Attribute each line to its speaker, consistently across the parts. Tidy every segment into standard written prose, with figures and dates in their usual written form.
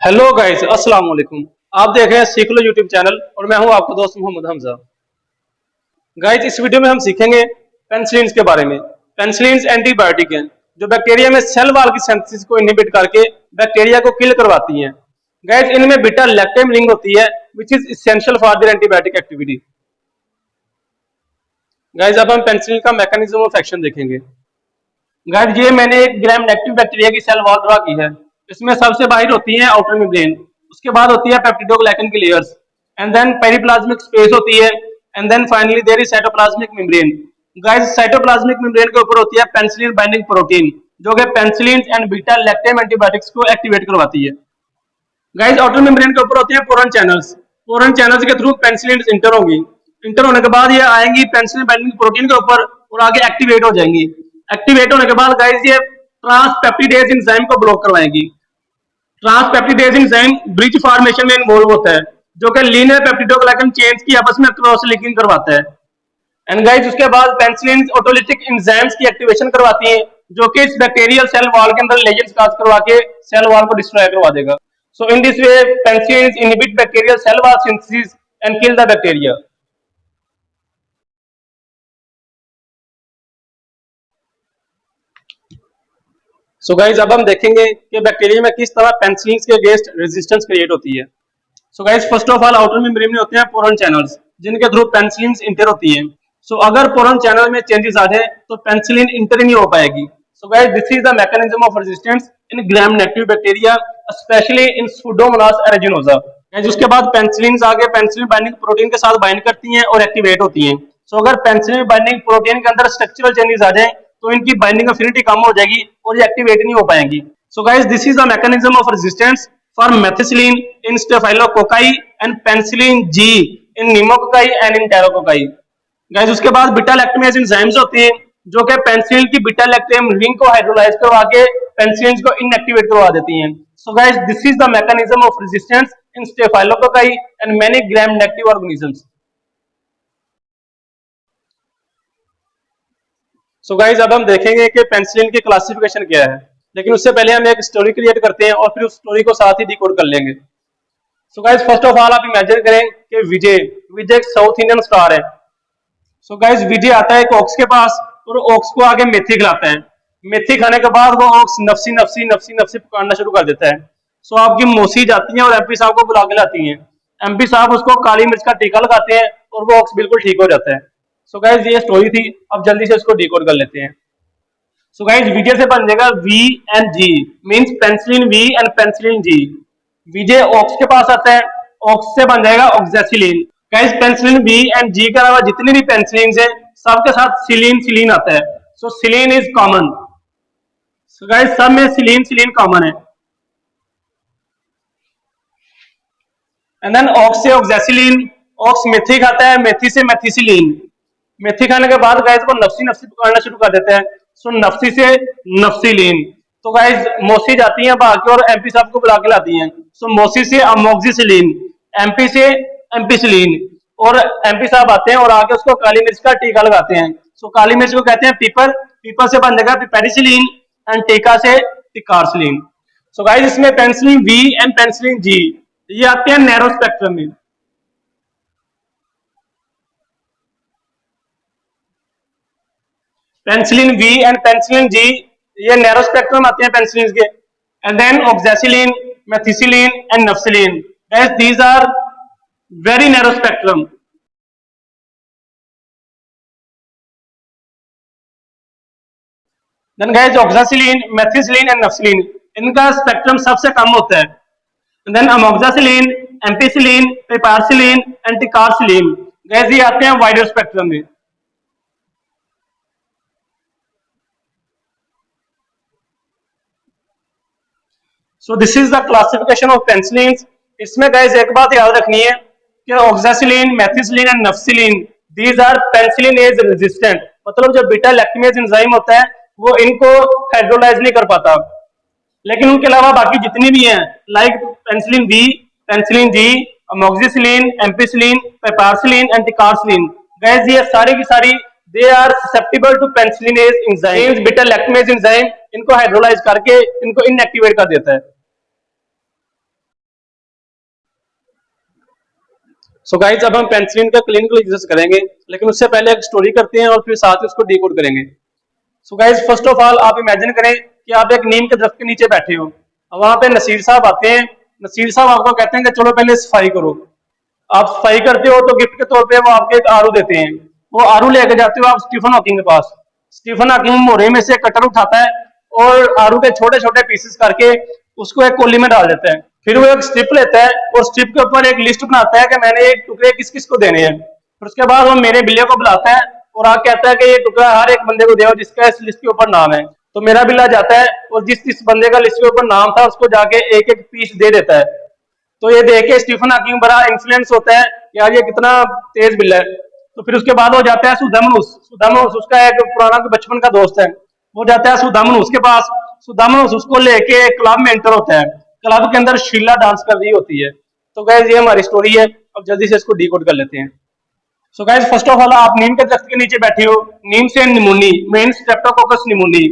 Speaker 1: Hello guys, अस्सलाम वालेकुम। आप देख रहे हैं सीख लो यूट्यूब चैनल और मैं हूं आपका दोस्त मोहम्मद हमजा। गाइस, इस वीडियो में हम सीखेंगे पेनिसिलिन के बारे में। पेनिसिलिन एंटीबायोटिक हैं जो बैक्टीरिया में सेल वॉल की सिंथेसिस को इनहिबिट करके बैक्टीरिया को किल करवाती हैं। गाइस, इनमें बीटा लैक्टम रिंग होती है which is essential for their antibiotic activity. Guys, अब हम पेनिसिलिन का मैकेनिज्म ऑफ एक्शन देखेंगे। गाइस, ये मैंने एक ग्राम नेगेटिव बैक्टीरिया की सेल वॉल ड्रा की है। इसमें सबसे बाहर होती है आउटर मेम्ब्रेन, उसके बाद होती है पेप्टिडोग्लाइकन की layers, and then periplasmic space होती है, and then finally there is cytoplasmic membrane. Guys, cytoplasmic membrane के ऊपर होती है पेनिसिलिन बाइंडिंग प्रोटीन जो कि penicillin and beta lactam antibiotics को एक्टिवेट करवाती है। गाइस, आउटर मेम्ब्रेन के ऊपर होती है पोरन चैनल्स। पोरन चैनल्स के थ्रू पेनिसिलिन इंटर होंगी। इंटर होने के बाद ये आएंगी पेनिसिलिन बाइंडिंग प्रोटीन के ऊपर और आगे एक्टिवेट हो जाएंगी। एक्टिवेट होने के बाद गाइस ये ट्रांसपेप्टिडेज एंजाइम को ब्लॉक करवाएंगी। ट्रांसपेप्टिडेज एंजाइम ब्रिज फॉर्मेशन में इन्वॉल्व होता है जो कि लीनियर पेप्टिडोग्लाइकन चेन्स की आपस में क्रॉस लिंकिंग करवाता है। एंड गाइस, उसके बाद पेनिसिलिन ऑटोलिटिक एंजाइम्स की एक्टिवेशन करवाती है जो कि इस बैक्टीरियल सेल वॉल के अंदर लेजेंड्स काज करवा के सेल वॉल को डिस्ट्रॉय करवा देगा। So in this way penicillin inhibit bacterial cell wall synthesis and kill the bacteria. So guys, अब हम देखेंगे कि बैक्टीरिया में किस तरह पेनिसिलिन के अगेंस्ट रेजिस्टेंस क्रिएट होती है। So guys, first of all outer membrane में होते हैं पोरन चैनल्स जिनके थ्रू पेनिसिलिन इंटर होती है। सो अगर पोरन चैनल में चेंजेस आ जाए तो पेनिसिलिन इंटर ही नहीं हो पाएगी। So guys, this is the mechanism of resistance in gram negative bacteria, specially in pseudomonas aeruginosa. Guys, उसके बाद पेनिसिलिन आगे पेनिसिलिन बाइंडिंग प्रोटीन के साथ बाइंड करती हैं और एक्टिवेट होती हैं। सो अगर पेनिसिलिन बाइंडिंग प्रोटीन के अंदर स्ट्रक्चरल चेंजेस आ जाए तो इनकी बाइंडिंग एफिनिटी कम हो जाएगी और ये एक्टिवेट नहीं हो पाएंगी। So guys, this is the mechanism of resistance for methicillin in staphylococci and penicillin G in pneumococci and in enterococci. Guys, उसके बाद बीटा लैक्टमेज एंजाइम्स होती हैं जो कि पेनिसिलिन की बीटा लैक्टम रिंग को हाइड्रोलाइज करवा के पेनिसिलिन को इनएक्टिवेट करवा देती हैं। So guys, this is the mechanism of resistance in staphylococci and many gram negative organisms. So guys, अब हम देखेंगे कि पेनिसिलिन की क्लासिफिकेशन क्या है, लेकिन उससे पहले हम एक स्टोरी क्रिएट करते हैं और फिर उस स्टोरी को साथ ही डिकोड कर लेंगे। So guys, first of all आप इमेजिन करें कि विजय विजय एक साउथ इंडियन स्टार है। सो गाइस, विजय आता है एक ऑक्स के पास और ऑक्स को आगे मेथी खिलाता है। मेथी खाने के बाद वो ऑक्स नफसी नफसी नफसी नफसी पुकारना शुरू कर देता है। सो आपकी मौसी जाती है और एमपी साहब को बुला के लाती हैं। एमपी साहब उसको काली मिर्च का टीका लगाते हैं और वो ऑक्स बिल्कुल ठीक हो जाता है। सो गाइस, ये स्टोरी थी। अब जल्दी से इसको डिकोड कर लेते हैं। सो गाइस, विजय से बन जाएगा V and G, means penicillin V and penicillin G. Vijay ox के पास आता है, ऑक्स से बन जाएगा oxacillin. Guys, penicillin V and G के अलावा जितने भी पेनिसिलिन है सबके साथ सिलीन सिलीन आता है। So cillin is common. So guys, सब में सिलीन सिलीन कॉमन है। एंड देन ऑक्स से ऑक्जेसिलिन, ऑक्स मेथी खाता है, मेथी से मेथिसिलिन। मेथी खाने के बाद गाइस को नफसी नफसी पुकारना शुरू कर देता है। सो नफसी से नफसीलिन। तो गाइस, मौसी जाती है भाग के और एमपी साहब को बुला के लाती हैं। सो मौसी से अमोक्सिसिलिन, एमपी से एम्पिसिलिन, और एमपी साहब आते हैं और आके उसको काली मिर्च का टीका लगाते हैं। सो काली मिर्च को कहते हैं पीपर, पीपर से बन जाएगा पिपेरिसिलिन एंड टीका से टिकारसिलिन। सो गाइस, इसमें penicillin V and penicillin G ये आते हैं नैरो स्पेक्ट्रम में। Penicillin V and penicillin G ये नैरो स्पेक्ट्रम आते हैं पेनिसिलिन के। And then oxacillin, methicillin and nafcillin, guys these are very narrow spectrum. Then guys, oxacillin, methicillin and nafcillin इनका spectrum सबसे कम होता है। Then amoxicillin, ampicillin, piperacillin and ticarcillin, guys ये आते हैं वाइडर स्पेक्ट्रम में। So this is the classification of penicillin. इसमें गाइस एक बात याद रखनी है कि oxacillin, methicillin and nafcillin these are penicillinase resistant, मतलब जो बीटा लैक्टमेज एंजाइम होता है वो इनको हाइड्रोलाइज नहीं कर पाता। लेकिन उनके अलावा बाकी जितनी भी हैं like penicillin B, penicillin G, amoxicillin, ampicillin, piperacillin and ticarcillin, guys ये सारी की सारी they are susceptible to penicillinase enzyme, beta lactamase enzyme इनको हाइड्रोलाइज करके इनको इनएक्टिवेट कर देता है। सो गाइस अब हम पेनिसिलिन का क्लिनिकल यूजेस करेंगे, लेकिन उससे पहले एक स्टोरी करते हैं और फिर साथ ही उसको डिकोड करेंगे। So guys first of all आप इमेजिन करें कि आप एक नीम के दरख्त के नीचे बैठे हो, वहां पे नसीर साहब आते हैं। नसीर साहब आपको कहते हैं कि चलो पहले सफाई करो। आप सफाई करते हो तो गिफ्ट के तौर पे वो आपके एक आरू देते हैं। वो आरू लेके जाते हो आप स्टीफन हॉकिंग के पास। स्टीफन हॉकिंग मोरे में से कटर उठाता है और आरू के छोटे छोटे पीसेस करके उसको एक कोली में डाल देता है। फिर वो एक स्ट्रिप लेता है और स्ट्रिप के ऊपर एक लिस्ट बनाता है कि मैंने ये टुकड़े किस किस को देने हैं। फिर उसके बाद वो मेरे बिल्ले को बुलाता है और आप कहता है कि ये टुकड़ा हर एक बंदे को दो जिसका इस लिस्ट के ऊपर नाम है। तो मेरा बिल्ला जाता है और जिस जिस बंदे का लिस्ट के ऊपर नाम था उसको जाके एक एक पीस दे देता है। तो ये देख के स्टीफन हॉकिंग बड़ा इन्फ्लुएंस होता है कि यार ये कितना तेज बिल्ला है। तो फिर उसके बाद वो जाता है सुदामनुस। सुदामनुस उसका एक पुराना बचपन का दोस्त है। वो जाता है सुदामनुस के पास। सुदामनुस उसको लेके क्लब में एंटर होता है। क्लब के अंदर शीला डांस कर रही होती है। तो गाइस ये हमारी स्टोरी है। अब जल्दी से इसको डिकोड कर लेते हैं। So guys first of all आप नीम के दरख्त के नीचे बैठे हो। नीम से निमोनी मीन स्ट्रेप्टोकोकस निमोनी।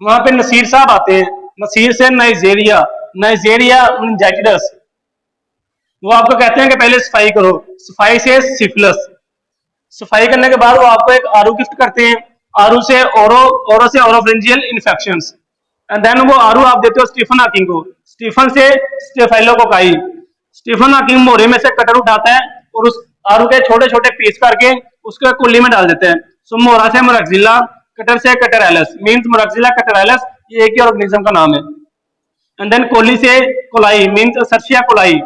Speaker 1: वहां पे नसीर साहब आते हैं। नसीर से नाइजेरिया नाइजेरिया मेनिंजाइटिस। वो आपको कहते हैं कि पहले सफाई करो। सफाई से सिफिलिस। सफाई करने के बाद वो आपको एक आरू गिफ्ट करते हैं। आरू से ओरो से ओरोफ्रेंजियल इन्फेक्शंस। एंड देन वो आरू आप देते हो स्टीफन हॉकिंग को। स्टीफन से स्टेफाइलोकोकाई। स्टीफन हॉकिंग मोरे में से कटर उठाता है और उस आरू के छोटे छोटे पीस करके उसको कुल्ली में डाल देते हैं। सो मोरा से मोरक्जिला, कटर से कटरैलस मींस मोरक्जिला कटरैलस, ये एक ही ऑर्गेनिज्म का नाम है। एंड देन कोली से कोलाई मींस सर्सिया कोलाई।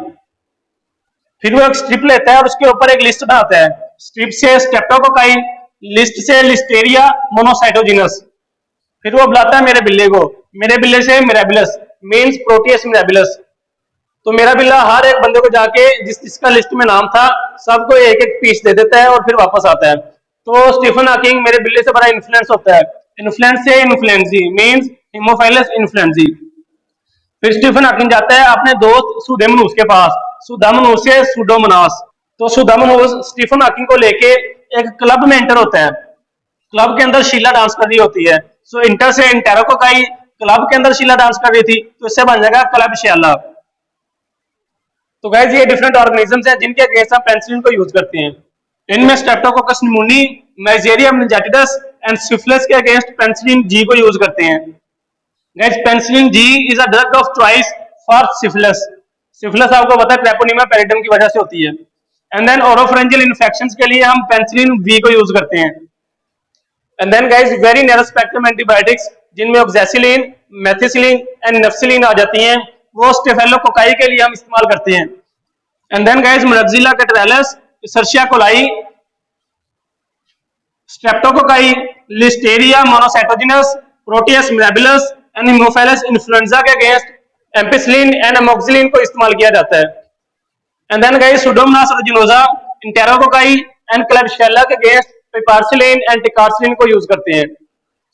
Speaker 1: फिर वो एक स्ट्रिप लेता है और उसके ऊपर एक लिस्ट बनाता है। स्ट्रिप से स्ट्रेप्टोकोकाई, लिस्ट से लिस्टेरिया मोनोसाइटोजिनस। फिर वो बुलाता है मेरे बिल्ले को। मेरे बिल्ले से मिराबिलस मींस प्रोटियस मिराबिलस। तो मेरा बिल्ला हर एक बंदे को जाके जिस जिसका लिस्ट में नाम था सबको एक एक पीस दे देता है और फिर वापस आता है। तो स्टीफन हॉकिंग मेरे बिल्ले से बड़ा इन्फ्लुएंस होता है। इन्फ्लुएंस से इन्फ्लुएंजी मींस हिमोफाइलस इन्फ्लुएंजी। फिर स्टीफन हॉकिंग जाता है अपने दोस्त सुदेमनुस के पास। सुदामनुस से सुडोमोनास। तो सुदामनुस स्टीफन हॉकिंग को लेके एक क्लब में एंटर होता है। क्लब के अंदर शीला डांस कर रही होती है। सो इंटर से इंटेरोकोकाई, क्लब के अंदर शीला डांस कर रही थी तो इससे बन जाएगा क्लब शियाला। तो गाइस ये डिफरेंट ऑर्गेनिजम्स हैं जिनके अगेंस्ट हम पेनिसिलिन को यूज करते हैं। इनमें Streptococcus pneumoniae, Nigeria meningitis and syphilis के अगेंस्ट पेनिसिलिन जी को यूज करते हैं। Guys penicillin G is a drug of choice for syphilis. Syphilis आपको पता है ट्रेपोनिमा पैरिडम की वजह से होती है। एंड देन ओरोफरेंजियल इन्फेक्शंस के लिए हम पेनिसिलिन वी को यूज करते हैं। And then guys very narrow spectrum antibiotics जिनमें ऑक्जेसिलिन, मेथिसिलिन एंड नेफ्सिलिन आ जाती हैं, वो स्टेफेलोकोकाई के लिए हम इस्तेमाल करते हैं। And then guys moraxella catarrhalis, escherichia coli, streptococci, listeria monocytogenes, proteus mirabilis and haemophilus influenzae के अगेंस्ट एम्पिसिलिन एंड अमोक्सिलिन को इस्तेमाल किया जाता है। And then guys pseudomonas aeruginosa, enterococci and klebsiella के अगेंस्ट पिपारसिलिन एंड टिकारसिलिन को use करते हैं।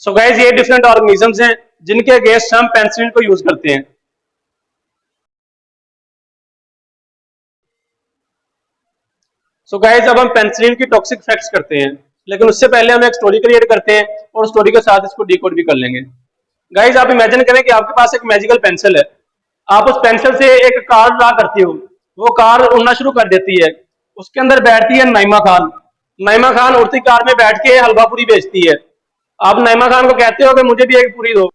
Speaker 1: सो गाइस ये डिफरेंट ऑर्गेनिजम्स हैं जिनके अगेंस्ट हम पेनिसिलिन को यूज करते हैं। सो गाइस अब हम पेनिसिलिन की टॉक्सिक इफेक्ट्स करते हैं, लेकिन उससे पहले हम एक स्टोरी क्रिएट करते हैं और स्टोरी के साथ इसको डिकोड भी कर लेंगे। गाइस आप इमेजिन करें कि आपके पास एक मैजिकल पेंसिल है। आप उस पेंसिल से एक कार ड्रा करते हो। वो कार उड़ना शुरू कर देती है। उसके अंदर बैठती है नाइमा खान। नाइमा खान उड़ती कार में बैठ के हलवा पूरी बेचती है। आप नाइमा खान को कहते हो कि मुझे भी एक पूरी दो,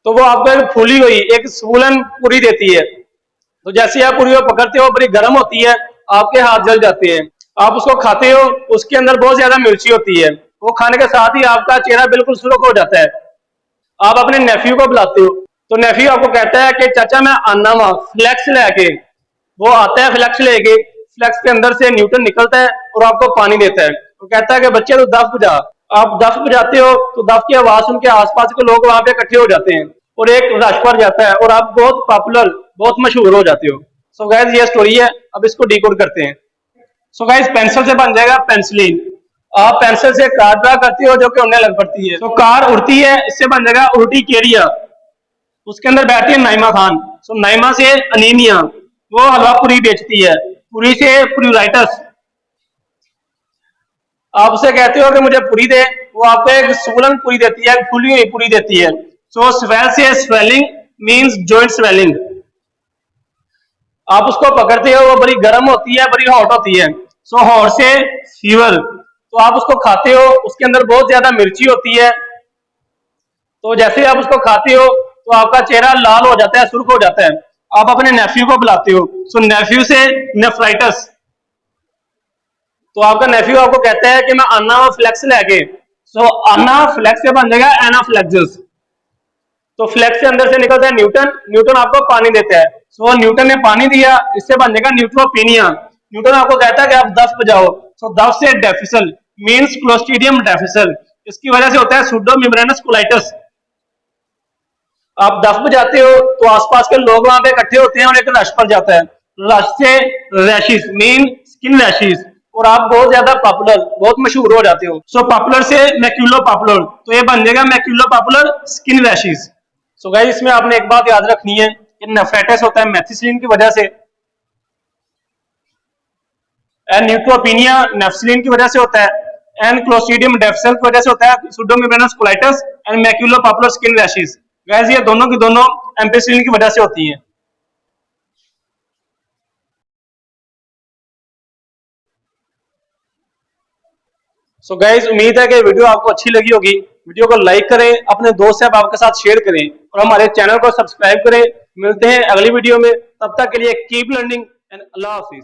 Speaker 1: तो वो आपको एक फूली हुई एक स्वूलन पूरी देती है। तो जैसे आप पूरी को पकड़ते हो बड़ी गर्म होती है, आपके हाथ जल जाते हैं। आप उसको खाते हो, उसके अंदर बहुत ज्यादा मिर्ची होती है। वो खाने के साथ ही आपका चेहरा बिल्कुल सुर्ख हो जाता है। आप अपने नेफ्यू को बुलाते हो, तो नेफ्यू आपको कहता है कि चाचा मैं आना वहां फ्लैक्स लेके। वो आता है फ्लैक्स लेके। फ्लैक्स के अंदर से न्यूटन निकलता है और आपको पानी देता है। वो कहता है कि बच्चे तो दफ बुझा। आप दफ बुझाते हो तो दफ की आवाज सुन के आसपास के लोग वहां पे इकट्ठे हो जाते हैं और एक रश पड़ जाता है और आप बहुत पॉपुलर, बहुत मशहूर हो जाते हो। सो गाइस ये स्टोरी है। अब इसको डिकोड करते हैं। सो गाइस पेंसिल से बन जाएगा पेंसिलिन। आप पेंसिल से कार ड्रा करती हो जो कि उड़ने लग पड़ती है। तो कार उड़ती है, इससे बन जाएगा उल्टी केरिया। उसके अंदर बैठती है नाइमा खान। सो नाइमा से अनीमिया, वो हलवा पूरी बेचती है। पूरी से प्यूराइटिस। आप उसे कहते हो कि मुझे पूरी दे, वो आपको एक स्वूलन पूरी देती है, फूली हुई पूरी देती है। सो स्वेल से स्वेलिंग मींस जॉइंट स्वेलिंग। आप उसको पकड़ते हो, वो बड़ी गर्म होती है, बड़ी हॉट होती है। सो हॉट से फीवर, तो आप उसको खाते हो, उसके अंदर बहुत ज्यादा मिर्ची होती है, तो जैसे आप उसको खाते हो तो आपका चेहरा लाल हो जाता है, सुर्ख हो जाता है। आप अपने नेफ्यू को बुलाते हो, सो नेफ्यू से नेफ्राइटिस, तो आपका नेफ्यू आपको कहता है कि मैं अनाफ्लेक्स लेके, सो अनाफ्लेक्स से बन जाएगा एनाफ्लेक्सिस। तो फ्लेक्स से अंदर से निकलता है न्यूटन, न्यूटन आपको पानी देता है, सो न्यूटन ने पानी दिया, इससे बन जाएगा न्यूट्रोपिनिया। न्यूटन आपको कहता है कि आप दफ बजाओ, सो दफ से डेफिसल मींस क्लोस्ट्रीडियम डेफिसल, इसकी वजह से होता है सुडोमिम्ब्रेनस कोलाइटिस। आप दफ बजाते हो तो आसपास के लोग वहां पे इकट्ठे होते हैं और एक रश पड़ जाता है, रश से रैशिस मीन स्किन रैशिस, और आप बहुत ज्यादा पॉपुलर, बहुत मशहूर हो जाते हो। सो पॉपुलर से मैक्यूलो पॉपुलर, तो ये बन जाएगा maculo papular skin rashes. So guys इसमें आपने एक बात याद रखनी है कि नेफ्राइटिस होता है मेथिसिलिन की वजह से, एंड न्यूट्रोपिनिया नेफ्सिलिन की वजह से होता है, एंड क्लोस्ट्रीडियम डेफिसल की वजह से होता है pseudomembranous colitis and maculo papular skin rashes. Guys ये दोनों की दोनों एम्पेसिलिन की वजह से होती हैं। सो गाइस उम्मीद है कि वीडियो आपको अच्छी लगी होगी। वीडियो को लाइक करें, अपने दोस्त साहब आपके साथ शेयर करें और हमारे चैनल को सब्सक्राइब करें। मिलते हैं अगली वीडियो में, तब तक के लिए keep learning and Allah Hafiz.